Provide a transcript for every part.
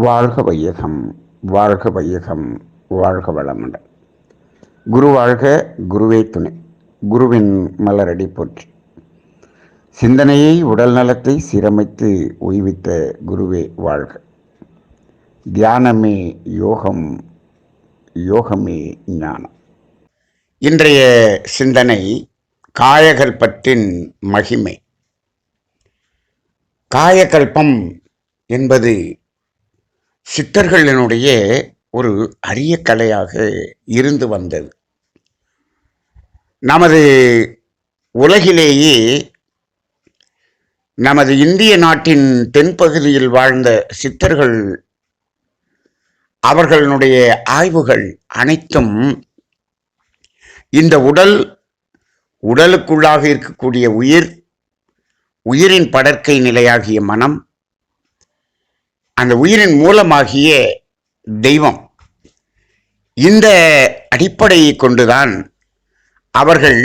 வாழ்க வையகம், வாழ்க வையகம், வாழ்க வளமுடன். குரு வாழ்க, குருவே துணை. குருவின் மலரடி போற்றி. சிந்தனையை, உடல் நலத்தை சீரமைத்து உய்வித்த குருவே வாழ்க. தியானமே யோகம், யோகமே ஞானம். இன்றைய சிந்தனை காயகல்பத்தின் மகிமை. காயகல்பம் என்பது சித்தர்களினுடைய ஒரு அரிய கலையாக இருந்து வந்தது. நமது உலகிலேயே நமது இந்திய நாட்டின் தென்பகுதியில் வாழ்ந்த சித்தர்கள், அவர்களுடைய ஆய்வுகள் அனைத்தும் இந்த உடலுக்குள்ளாக இருக்கக்கூடிய உயிரின் படற்கை நிலையாகிய மனம், அந்த உயிரின் மூலமாகிய தெய்வம், இந்த அடிப்படையை கொண்டுதான் அவர்கள்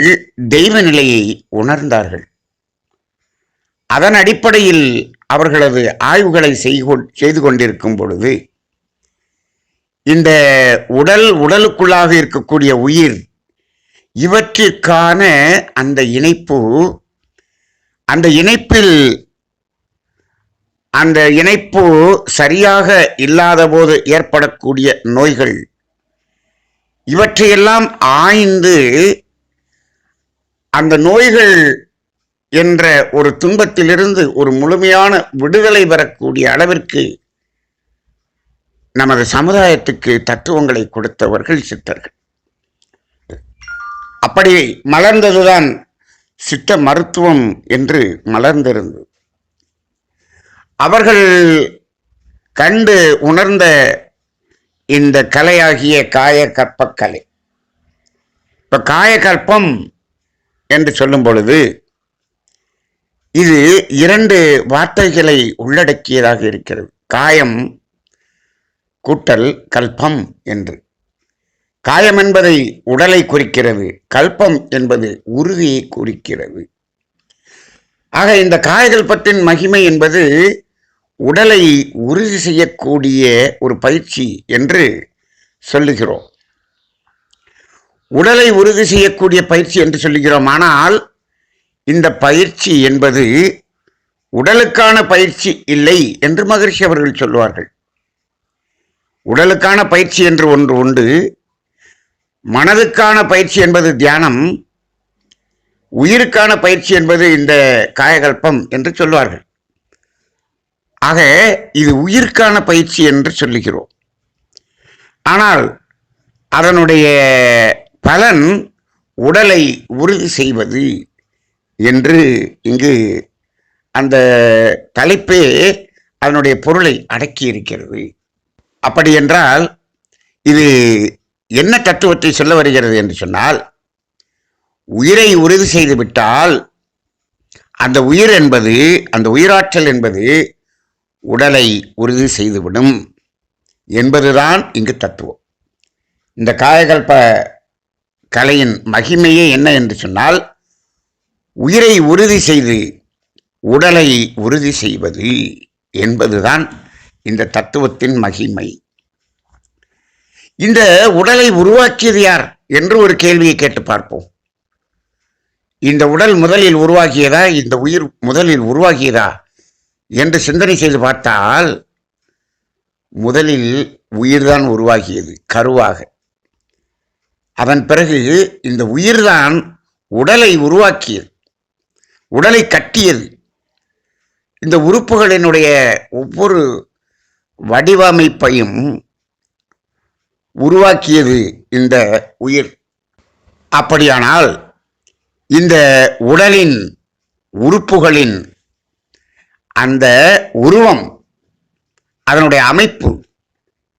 தெய்வ நிலையை உணர்ந்தார்கள். அதன் அடிப்படையில் அவர்களது ஆய்வுகளை செய்து கொண்டிருக்கும் பொழுது இந்த உடலுக்குள்ளாக இருக்கக்கூடிய உயிர், இவற்றிற்கான அந்த இணைப்பு சரியாக இல்லாத போது ஏற்படக்கூடிய நோய்கள், இவற்றையெல்லாம் ஆய்ந்து அந்த நோய்கள் என்ற ஒரு துன்பத்திலிருந்து ஒரு முழுமையான விடுதலை பெறக்கூடிய அளவிற்கு நமது சமுதாயத்துக்கு தத்துவங்களை கொடுத்தவர்கள் சித்தர்கள். அப்படி மலர்ந்ததுதான் சித்த மருத்துவம் என்று மலர்ந்திருந்தது. அவர்கள் கண்டு உணர்ந்த இந்த கலையாகிய காயகல்ப கலை. இப்ப காயகல்பம் என்று சொல்லும் பொழுது இது 2 வார்த்தைகளை உள்ளடக்கியதாக இருக்கிறது. காயம் கூட்டல் கல்பம் என்று. காயம் என்பதை உடலை குறிக்கிறது, கல்பம் என்பது உறுதியை குறிக்கிறது. ஆக இந்த காயகல்பத்தின் மகிமை என்பது உடலை உறுதி செய்யக்கூடிய ஒரு பயிற்சி என்று சொல்லுகிறோம். உடலை உறுதி செய்யக்கூடிய பயிற்சி என்று சொல்லுகிறோம். ஆனால் இந்த பயிற்சி என்பது உடலுக்கான பயிற்சி இல்லை என்று மகரிஷி அவர்கள் சொல்வார்கள். உடலுக்கான பயிற்சி என்று ஒன்று உண்டு. மனதுக்கான பயிற்சி என்பது தியானம், உயிருக்கான பயிற்சி என்பது இந்த காயகல்பம் என்று சொல்வார்கள். ஆக இது உயிர்க்கான பயிற்சி என்று சொல்லுகிறோம். ஆனால் அதனுடைய பலன் உடலை உறுதி செய்வது என்று இங்கு அந்த தலைப்பே அதனுடைய பொருளை அடக்கி இருக்கிறது. அப்படி என்றால் இது என்ன தத்துவத்தை சொல்ல வருகிறது என்று சொன்னால், உயிரை உறுதி செய்து விட்டால் அந்த உயிராற்றல் என்பது உடலை உறுதி செய்துவிடும் என்பதுதான் இங்கு தத்துவம். இந்த காயகல்ப கலையின் மகிமையே என்ன என்று சொன்னால், உயிரை உறுதி செய்து உடலை உறுதி செய்வது என்பதுதான் இந்த தத்துவத்தின் மகிமை. இந்த உடலை உருவாக்கியது யார் என்று ஒரு கேள்வியை கேட்டு பார்ப்போம். இந்த உடல் முதலில் உருவாகியதா, இந்த உயிர் முதலில் உருவாகியதா என்று சிந்தனை செய்து பார்த்தால், முதலில் உயிர்தான் உருவாகியது கருவாக. அதன் பிறகு இந்த உயிர்தான் உடலை உருவாக்கியது, உடலை கட்டியது. இந்த உறுப்புகளினுடைய ஒவ்வொரு வடிவமைப்பையும் உருவாக்கியது இந்த உயிர். அப்படியானால் இந்த உடலின் உறுப்புகளின் அந்த உருவம், அதனுடைய அமைப்பு,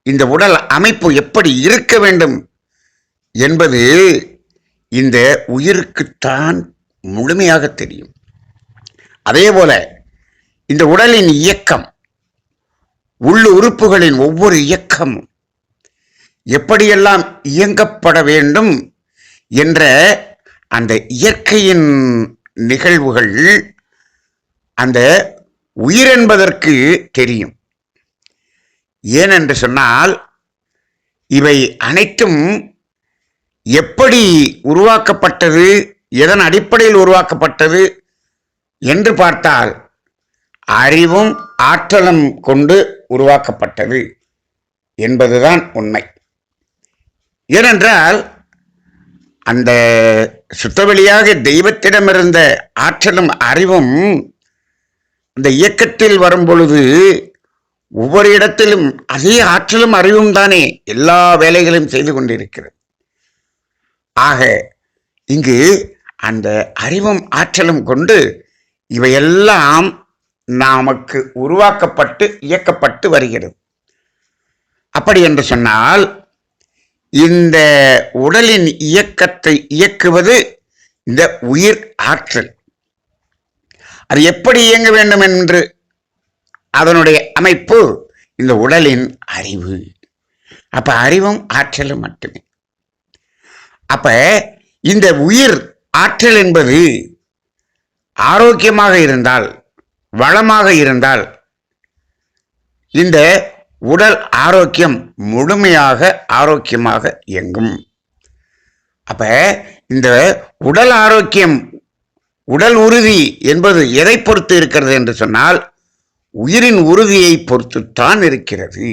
இந்த உடல் அமைப்பு எப்படி இருக்க வேண்டும் என்பது இந்த உயிருக்குத்தான் முழுமையாக தெரியும். அதே போல இந்த உடலின் இயக்கம், உள்ள உறுப்புகளின் ஒவ்வொரு இயக்கமும் எப்படியெல்லாம் இயங்கப்பட வேண்டும் என்ற அந்த இயற்கையின் நிகழ்வுகள் அந்த உயிர் என்பதற்கு தெரியும். ஏனென்று சொன்னால் இவை அனைத்தும் எப்படி உருவாக்கப்பட்டது, எதன் அடிப்படையில் உருவாக்கப்பட்டது என்று பார்த்தால் அறிவும் ஆற்றலும் கொண்டு உருவாக்கப்பட்டது என்பதுதான் உண்மை. ஏனென்றால் அந்த சுத்தவெளியாக தெய்வத்திடமிருந்த ஆற்றலும் அறிவும் அந்த இயக்கத்தில் வரும் பொழுது ஒவ்வொரு இடத்திலும் அதே ஆற்றலும் அறிவும் தானே எல்லா வேலைகளையும் செய்து கொண்டிருக்கிறது. ஆக இங்கு அந்த அறிவும் ஆற்றலும் கொண்டு இவையெல்லாம் நமக்கு உருவாக்கப்பட்டு இயக்கப்பட்டு வருகிறது. அப்படி என்று சொன்னால் இந்த உடலின் இயக்கத்தை இயக்குவது இந்த உயிர் ஆற்றல். அது எப்படி இயங்க வேண்டும் என்று அதனுடைய அமைப்பு இந்த உடலின் அறிவு. அப்ப அறிவும் ஆற்றலும் மட்டுமே. அப்ப இந்த உயிர் ஆற்றல் என்பது ஆரோக்கியமாக இருந்தால், வளமாக இருந்தால் இந்த உடல் ஆரோக்கியம் முழுமையாக ஆரோக்கியமாக இயங்கும். அப்ப இந்த உடல் ஆரோக்கியம், உடல் உறுதி என்பது எதை பொறுத்து இருக்கிறது என்று சொன்னால் உயிரின் உறுதியை பொறுத்துத்தான் இருக்கிறது.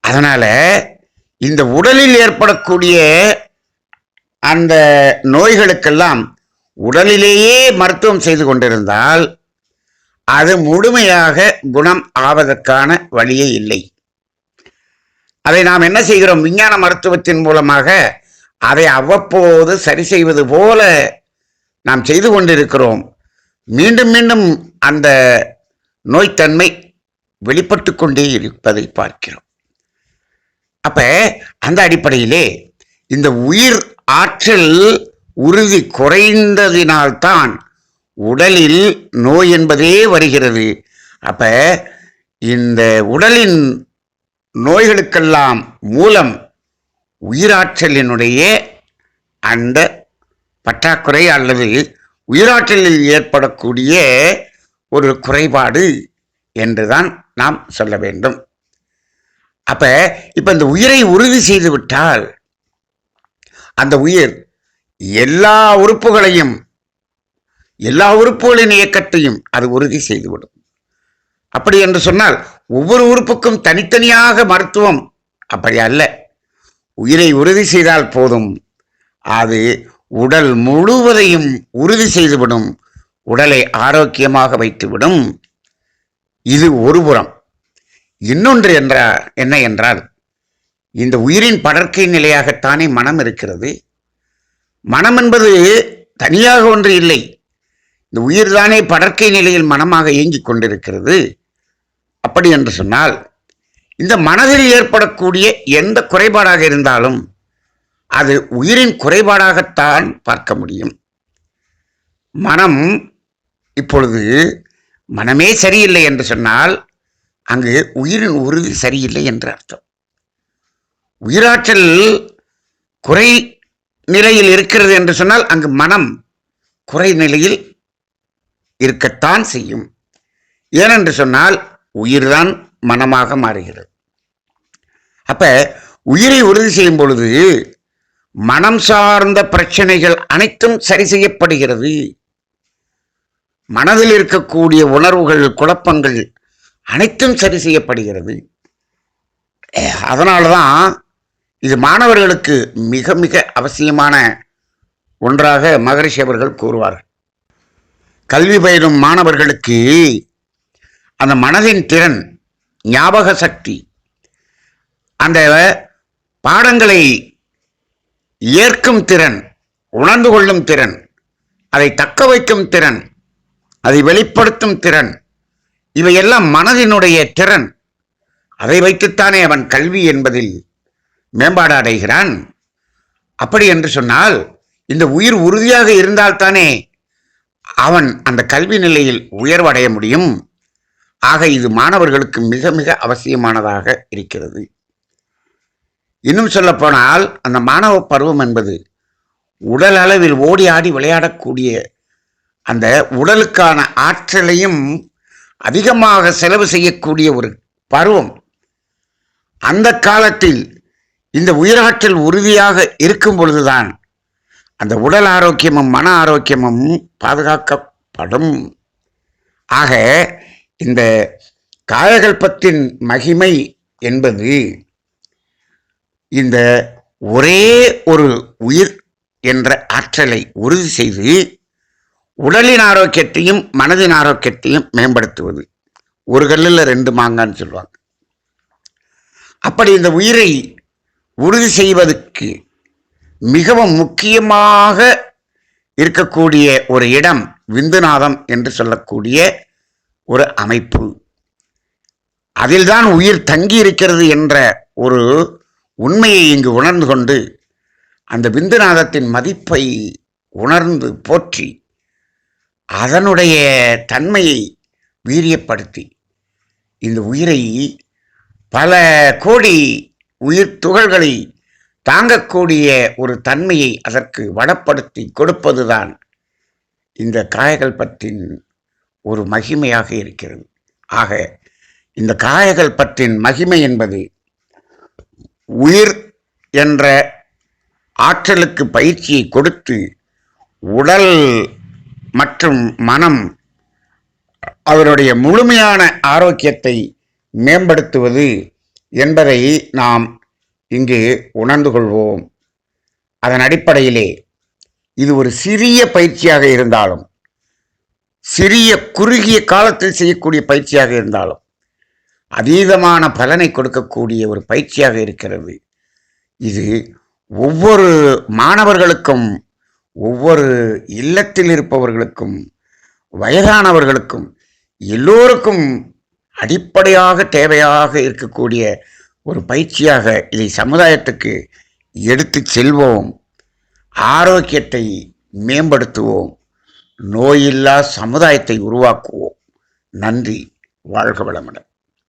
அதனால இந்த உடலில் ஏற்படக்கூடிய அந்த நோய்களுக்கெல்லாம் உடலிலேயே மருத்துவம் செய்து கொண்டிருந்தால் அது முழுமையாக குணம் ஆவதற்கான வழியே இல்லை. அதை நாம் என்ன செய்கிறோம்? விஞ்ஞான மருத்துவத்தின் மூலமாக அதை அவ்வப்போது சரி செய்வது போல நாம் செய்து கொண்டிருக்கிறோம். மீண்டும் மீண்டும் அந்த நோய்த்தன்மை வெளிப்பட்டு கொண்டே இருப்பதை பார்க்கிறோம். அப்ப அந்த அடிப்படையிலே இந்த உயிர் ஆற்றல் உறுதி குறைந்ததினால்தான் உடலில் நோய் என்பதே வருகிறது. அப்ப இந்த உடலின் நோய்களுக்கெல்லாம் மூலம் உயிராற்றலினுடைய அந்த பற்றாக்குறை அல்லது உயிராற்றலில் ஏற்படக்கூடிய ஒரு குறைபாடு என்றுதான் நாம் சொல்ல வேண்டும். அப்ப இப்ப இந்த உயிரை உறுதி செய்து விட்டால் அந்த உயிர் எல்லா உறுப்புகளையும், எல்லா உறுப்புகளின் இயக்கத்தையும் அது உறுதி செய்துவிடும். அப்படி என்று சொன்னால் ஒவ்வொரு உறுப்புக்கும் தனித்தனியாக மருத்துவம் அப்படி அல்ல. உயிரை உறுதி செய்தால் போதும், அது உடல் முழுவதையும் உறுதி செய்துவிடும், உடலை ஆரோக்கியமாக வைத்துவிடும். இது ஒரு புறம். இன்னொன்று என்ன என்றால் இந்த உயிரின் படர்க்கை நிலையாகத்தானே மனம் இருக்கிறது. மனம் என்பது தனியாக ஒன்று இல்லை. இந்த உயிர் தானே படர்க்கை நிலையில் மனமாக இயங்கிக் கொண்டிருக்கிறது. அப்படி என்று சொன்னால் இந்த மனதில் ஏற்படக்கூடிய எந்த குறைபாடாக இருந்தாலும் அது உயிரின் குறைபாடாகத்தான் பார்க்க முடியும். மனம் இப்பொழுது மனமே சரியில்லை என்று சொன்னால் அங்கு உயிரின் உறுதி சரியில்லை என்று அர்த்தம். உயிராற்றல் குறை நிலையில் இருக்கிறது என்று சொன்னால் அங்கு மனம் குறை நிலையில் இருக்கத்தான் செய்யும். ஏனென்று சொன்னால் உயிர்தான் மனமாக மாறுகிறது. அப்ப உயிரை உறுதி செய்யும் பொழுது மனம் சார்ந்த பிரச்சனைகள் அனைத்தும் சரி செய்யப்படுகிறது. மனதில் இருக்கக்கூடிய உணர்வுகள், குழப்பங்கள் அனைத்தும் சரி செய்யப்படுகிறது. அதனால்தான் இது மாணவர்களுக்கு மிக மிக அவசியமான ஒன்றாக மகரிஷி அவர்கள் கூறுவார்கள். கல்வி பயிலும் மாணவர்களுக்கு அந்த மனதின் திறன், ஞாபக சக்தி, அந்த பாடங்களை ஏற்கும் திறன், உணர்ந்து கொள்ளும் திறன், அதை தக்க வைக்கும் திறன், அதை வெளிப்படுத்தும் திறன், இவையெல்லாம் மனதினுடைய திறன். அதை வைத்துத்தானே அவன் கல்வி என்பதில் மேம்பாடு அடைகிறான். அப்படி என்று சொன்னால் இந்த உயிர் உறுதியாக இருந்தால்தானே அவன் அந்த கல்வி நிலையில் உயர்வடைய முடியும். ஆக இது மாணவர்களுக்கு மிக மிக அவசியமானதாக இருக்கிறது. இன்னும் சொல்ல போனால் அந்த மாணவ பருவம் என்பது உடல் அளவில் ஓடி ஆடி விளையாடக்கூடிய அந்த உடலுக்கான ஆற்றலையும் அதிகமாக செலவு செய்யக்கூடிய ஒரு பருவம். அந்த காலத்தில் இந்த உயிராற்றல் உறுதியாக இருக்கும் பொழுதுதான் அந்த உடல் ஆரோக்கியமும் மன ஆரோக்கியமும் பாதுகாக்கப்படும். ஆக இந்த காயகல்பத்தின் மகிமை என்பது இந்த ஒரே ஒரு உயிர் என்ற ஆற்றலை உறுதி செய்து உடலின் ஆரோக்கியத்தையும் மனதின் ஆரோக்கியத்தையும் மேம்படுத்துவது. ஒரு கல்லில் 2 மாங்கான்னு சொல்லுவாங்க. அப்படி இந்த உயிரை உறுதி செய்வதற்கு மிகவும் முக்கியமாக இருக்கக்கூடிய ஒரு இடம் விந்துநாதம் என்று சொல்லக்கூடிய ஒரு அமைப்பு. அதில்தான் உயிர் தங்கி இருக்கிறது என்ற ஒரு உண்மையை இங்கு உணர்ந்து கொண்டு அந்த விந்துநாதத்தின் மதிப்பை உணர்ந்து போற்றி அதனுடைய தன்மையை வீரியப்படுத்தி இந்த உயிரை பல கோடி உயிர் துகள்களை தாங்கக்கூடிய ஒரு தன்மையை அதற்கு வளப்படுத்தி கொடுப்பதுதான் இந்த காயகல்பத்தின் ஒரு மகிமையாக இருக்கிறது. ஆக இந்த காயகல்பத்தின் மகிமை என்பது உயிர் என்ற ஆற்றலுக்கு பயிற்சியை கொடுத்து உடல் மற்றும் மனம் அவருடைய முழுமையான ஆரோக்கியத்தை மேம்படுத்துவது என்பதை நாம் இங்கு உணர்ந்து கொள்வோம். அதன் அடிப்படையிலே இது ஒரு சிறிய பயிற்சியாக இருந்தாலும், சிறிய குறுகிய காலத்தில் செய்யக்கூடிய பயிற்சியாக இருந்தாலும் அதீதமான பலனை கொடுக்கக்கூடிய ஒரு பயிற்சியாக இருக்கிறது. இது ஒவ்வொரு மாணவர்களுக்கும், ஒவ்வொரு இல்லத்தில் இருப்பவர்களுக்கும், வயதானவர்களுக்கும் எல்லோருக்கும் அடிப்படையாக தேவையாக இருக்கக்கூடிய ஒரு பயிற்சியாக இதை சமுதாயத்துக்கு எடுத்து செல்வோம். ஆரோக்கியத்தை மேம்படுத்துவோம். நோயில்லா சமுதாயத்தை உருவாக்குவோம். நன்றி. வாழ்க வளமுடன்.